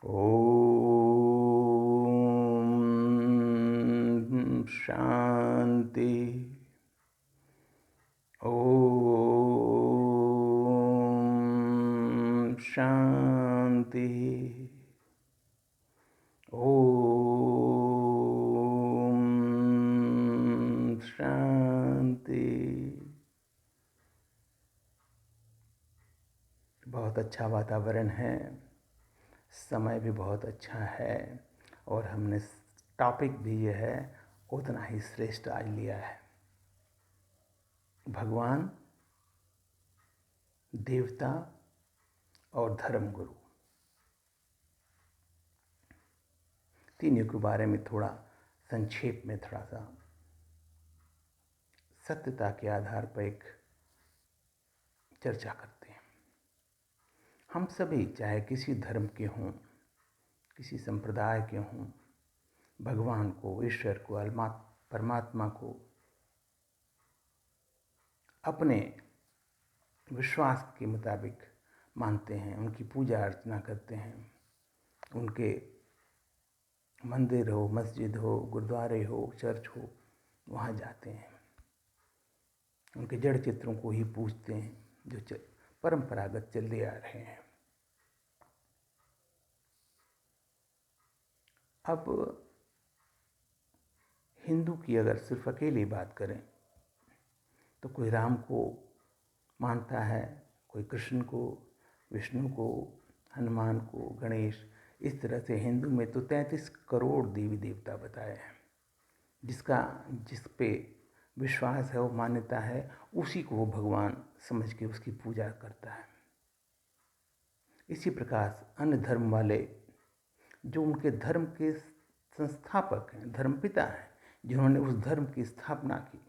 ओम शांति। ओम शांति। ओम शांति। बहुत अच्छा वातावरण है, समय भी बहुत अच्छा है और हमने टॉपिक भी ये है उतना ही श्रेष्ठ आज लिया है। भगवान, देवता और धर्मगुरु, तीनों के बारे में थोड़ा संक्षेप में थोड़ा सा सत्यता के आधार पर एक चर्चा करते हैं। हम सभी चाहे किसी धर्म के हों, किसी संप्रदाय के हों, भगवान को, ईश्वर को, परमात्मा को अपने विश्वास के मुताबिक मानते हैं, उनकी पूजा अर्चना करते हैं। उनके मंदिर हो, मस्जिद हो, गुरुद्वारे हो, चर्च हो, वहाँ जाते हैं। उनके जड़ चित्रों को ही पूजते हैं जो परंपरागत चलते आ रहे हैं। अब हिंदू की अगर सिर्फ अकेली बात करें तो कोई राम को मानता है, कोई कृष्ण को, विष्णु को, हनुमान को, गणेश। इस तरह से हिंदू में तो 33 करोड़ देवी देवता बताए हैं। जिस पे विश्वास है, वो मान्यता है, उसी को वो भगवान समझ के उसकी पूजा करता है। इसी प्रकार अन्य धर्म वाले जो उनके धर्म के संस्थापक हैं, धर्मपिता हैं, जिन्होंने उस धर्म की स्थापना की,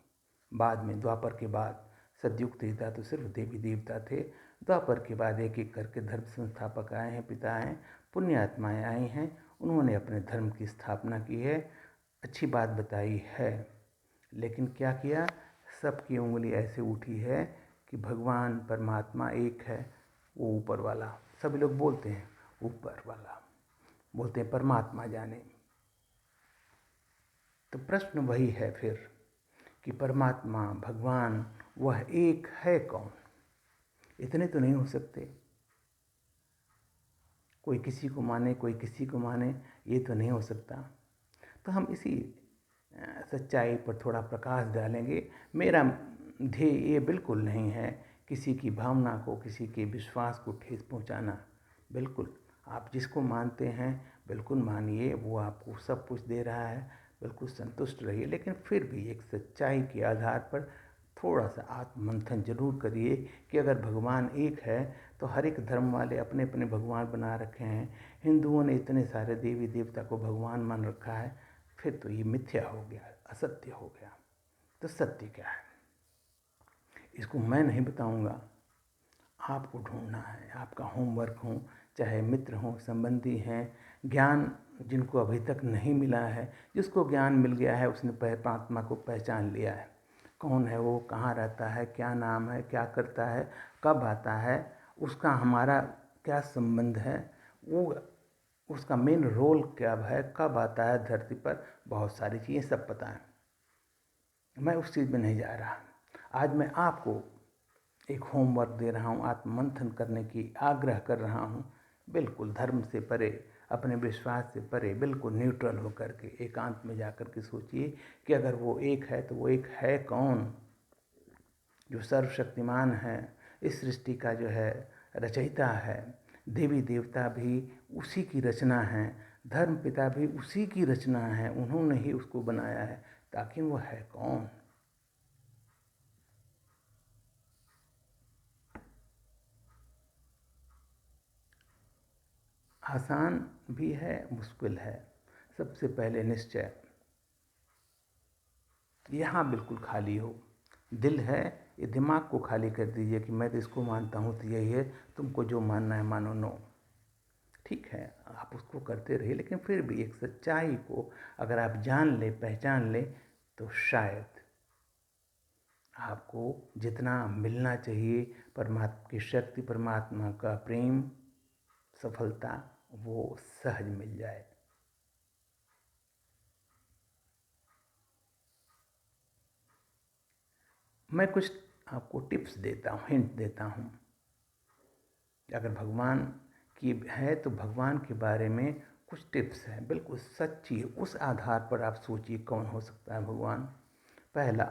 बाद में द्वापर के बाद, सतयुग त्रेता तो सिर्फ देवी देवता थे, द्वापर के बाद एक एक करके धर्म संस्थापक आए हैं, पिता हैं, पुण्य आत्माएँ आई हैं, उन्होंने अपने धर्म की स्थापना की है, अच्छी बात बताई है। लेकिन क्या किया, सबकी उंगली ऐसे उठी है कि भगवान परमात्मा एक है, वो ऊपर वाला। सभी लोग बोलते हैं ऊपर वाला, बोलते हैं परमात्मा जाने। तो प्रश्न वही है फिर कि परमात्मा, भगवान, वह एक है कौन? इतने तो नहीं हो सकते। कोई किसी को माने, कोई किसी को माने, ये तो नहीं हो सकता। तो हम इसी सच्चाई पर थोड़ा प्रकाश डालेंगे। मेरा ध्येय ये बिल्कुल नहीं है किसी की भावना को, किसी के विश्वास को ठेस पहुंचाना। बिल्कुल, आप जिसको मानते हैं बिल्कुल मानिए, वो आपको सब कुछ दे रहा है, बिल्कुल संतुष्ट रहिए। लेकिन फिर भी एक सच्चाई के आधार पर थोड़ा सा आत्ममंथन जरूर करिए कि अगर भगवान एक है तो हर एक धर्म वाले अपने अपने भगवान बना रखे हैं। हिंदुओं ने इतने सारे देवी देवता को भगवान मान रखा है, फिर तो ये मिथ्या हो गया, असत्य हो गया। तो सत्य क्या है, इसको मैं नहीं बताऊंगा, आपको ढूंढना है। आपका होमवर्क हो, चाहे मित्र हों, संबंधी हैं, ज्ञान जिनको अभी तक नहीं मिला है, जिसको ज्ञान मिल गया है उसने परमात्मा को पहचान लिया है। कौन है वो, कहाँ रहता है, क्या नाम है, क्या करता है, कब आता है, उसका हमारा क्या संबंध है, वो उसका मेन रोल क्या है, कब आता है धरती पर, बहुत सारी चीज़ें सब पता है। मैं उस चीज़ में नहीं जा रहा। आज मैं आपको एक होमवर्क दे रहा हूँ, आत्ममंथन करने की आग्रह कर रहा हूँ। बिल्कुल धर्म से परे, अपने विश्वास से परे, बिल्कुल न्यूट्रल होकर के एकांत में जाकर के सोचिए कि अगर वो एक है तो वो एक है कौन? जो सर्वशक्तिमान है, इस सृष्टि का जो है रचयिता है। देवी देवता भी उसी की रचना है, धर्म पिता भी उसी की रचना है, उन्होंने ही उसको बनाया है। ताकि वो है कौन? आसान भी है, मुश्किल है। सबसे पहले निश्चय, यहाँ बिल्कुल खाली हो। दिल है, ये दिमाग को खाली कर दीजिए कि मैं तो इसको मानता हूँ तो यही है, तुमको जो मानना है मानो। नो, ठीक है, आप उसको करते रहिए, लेकिन फिर भी एक सच्चाई को अगर आप जान ले, पहचान ले, तो शायद आपको जितना मिलना चाहिए, परमात्मा की शक्ति, परमात्मा का प्रेम, सफलता, वो सहज मिल जाए। मैं कुछ आपको टिप्स देता हूँ, हिंट देता हूँ। अगर भगवान की है तो भगवान के बारे में कुछ टिप्स हैं, बिल्कुल सच्ची, उस आधार पर आप सोचिए कौन हो सकता है भगवान। पहला,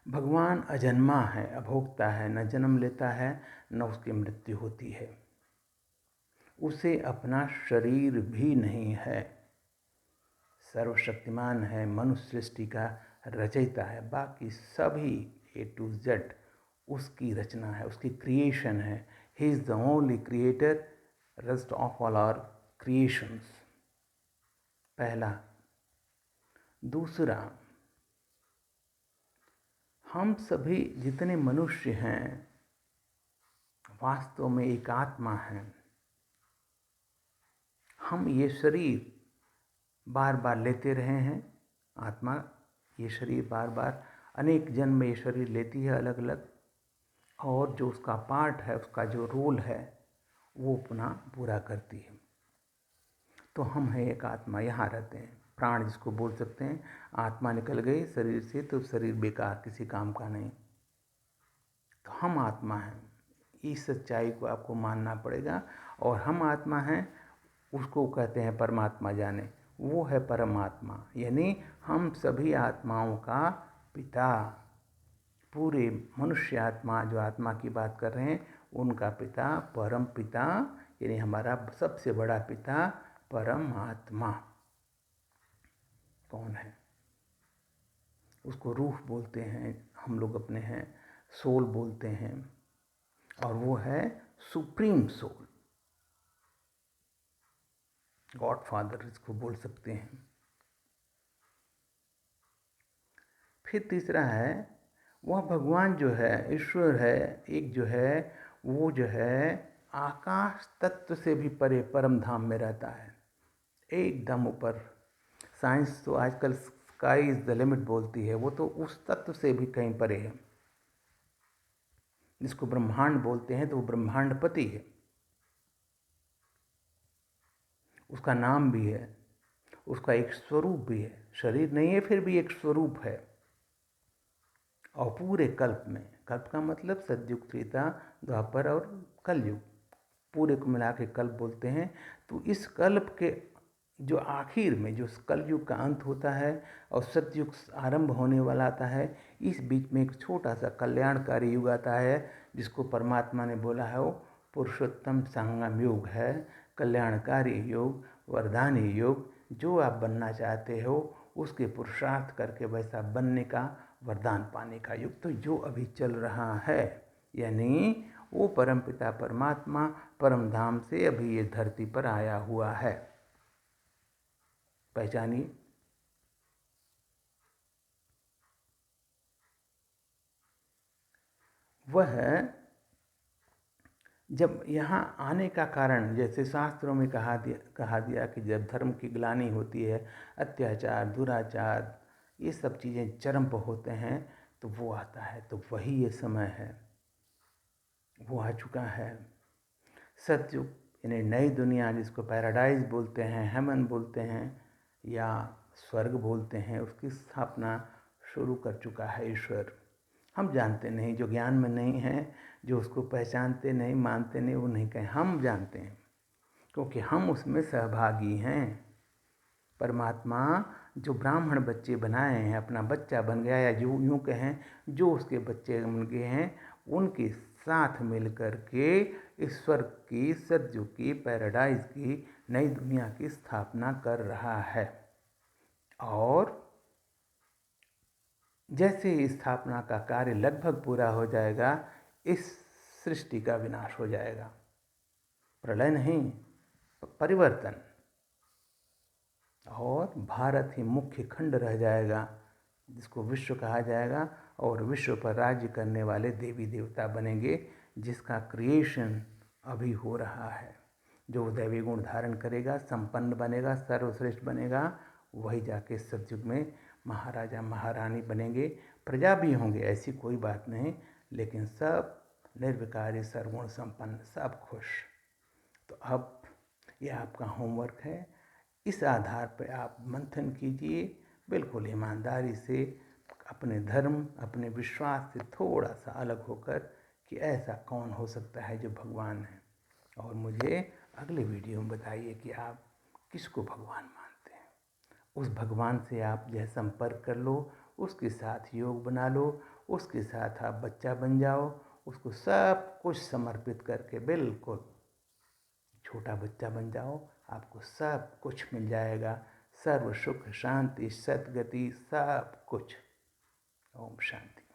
भगवान अजन्मा है, अभोक्ता है, न जन्म लेता है न उसकी मृत्यु होती है। उसे अपना शरीर भी नहीं है, सर्वशक्तिमान है, मनुष्य सृष्टि का रचयिता है, बाकी सभी A to Z उसकी रचना है, उसकी क्रिएशन है। He is the only creator, rest of all our creations. पहला। दूसरा, हम सभी जितने मनुष्य हैं वास्तव में एक आत्मा है। हम ये शरीर बार बार लेते रहे हैं, आत्मा ये शरीर बार बार अनेक जन्म में ये शरीर लेती है अलग अलग, और जो उसका पार्ट है, उसका जो रोल है वो अपना पूरा करती है। तो हम हैं एक आत्मा, यहाँ रहते हैं, प्राण जिसको बोल सकते हैं। आत्मा निकल गई शरीर से तो शरीर बेकार, किसी काम का नहीं। तो हम आत्मा हैं, इस सच्चाई को आपको मानना पड़ेगा। और हम आत्मा हैं, उसको कहते हैं परमात्मा जाने, वो है परमात्मा, यानी हम सभी आत्माओं का पिता। पूरे मनुष्य आत्मा, जो आत्मा की बात कर रहे हैं, उनका पिता, परम पिता, यानी हमारा सबसे बड़ा पिता परमात्मा कौन है? उसको रूह बोलते हैं, हम लोग अपने हैं सोल बोलते हैं, और वो है सुप्रीम सोल, गॉड फादर इसको बोल सकते हैं। फिर तीसरा है, वह भगवान जो है, ईश्वर है, एक जो है, वो जो है आकाश तत्व से भी परे परम धाम में रहता है, एकदम ऊपर। साइंस तो आजकल स्काई इज द लिमिट बोलती है, वो तो उस तत्व से भी कहीं परे है, जिसको ब्रह्मांड बोलते हैं। तो वो ब्रह्मांडपति है, उसका नाम भी है, उसका एक स्वरूप भी है, शरीर नहीं है फिर भी एक स्वरूप है। और पूरे कल्प में, कल्प का मतलब सतयुग, त्रेता, द्वापर और कलयुग, पूरे को मिला के कल्प बोलते हैं। तो इस कल्प के जो आखिर में जो कलयुग का अंत होता है और सतयुग आरंभ होने वाला आता है, इस बीच में एक छोटा सा कल्याणकारी युग आता है, जिसको परमात्मा ने बोला है वो पुरुषोत्तम संगम युग है, कल्याणकारी युग, वरदानी युग। जो आप बनना चाहते हो उसके पुरुषार्थ करके वैसा बनने का, वरदान पाने का युग तो जो अभी चल रहा है, यानी वो परमपिता परमात्मा परम धाम से अभी ये धरती पर आया हुआ है। पहचानिए। वह जब यहाँ आने का कारण, जैसे शास्त्रों में कहा दिया कि जब धर्म की ग्लानि होती है, अत्याचार, दुराचार, ये सब चीज़ें चरम पर होते हैं, तो वो आता है। तो वही ये समय है, वो आ चुका है। सतयुग यानी नई दुनिया, जिसको पैराडाइज बोलते हैं, हेमन बोलते हैं या स्वर्ग बोलते हैं, उसकी स्थापना शुरू कर चुका है ईश्वर। हम जानते नहीं, जो ज्ञान में नहीं है, जो उसको पहचानते नहीं, मानते नहीं, वो नहीं कहें, हम जानते हैं, क्योंकि हम उसमें सहभागी हैं। परमात्मा जो ब्राह्मण बच्चे बनाए हैं, अपना बच्चा बन गया, या जो यूँ कहें जो उसके बच्चे बन गए हैं, उनके साथ मिलकर के ईश्वर की, सतयुग की, पैराडाइज की, नई दुनिया की स्थापना कर रहा है। और जैसे ही स्थापना का कार्य लगभग पूरा हो जाएगा, इस सृष्टि का विनाश हो जाएगा। प्रलय नहीं, परिवर्तन। और भारत ही मुख्य खंड रह जाएगा, जिसको विश्व कहा जाएगा, और विश्व पर राज्य करने वाले देवी देवता बनेंगे, जिसका क्रिएशन अभी हो रहा है। जो दैवी गुण धारण करेगा, संपन्न बनेगा, सर्वश्रेष्ठ बनेगा, वही जाके सतयुग में महाराजा महारानी बनेंगे। प्रजा भी होंगे, ऐसी कोई बात नहीं, लेकिन सब निर्विकारी, सर्वगुण संपन्न, सब खुश। तो अब ये आपका होमवर्क है। इस आधार पर आप मंथन कीजिए, बिल्कुल ईमानदारी से, अपने धर्म, अपने विश्वास से थोड़ा सा अलग होकर, कि ऐसा कौन हो सकता है जो भगवान है। और मुझे अगले वीडियो में बताइए कि आप किसको भगवान मानते हैं। उस भगवान से आप जो है संपर्क कर लो, उसके साथ योग बना लो, उसके साथ आप बच्चा बन जाओ, उसको सब कुछ समर्पित करके बिल्कुल छोटा बच्चा बन जाओ, आपको सब कुछ मिल जाएगा। सर्व सुख शांति सद्गति सब कुछ। ओम शांति।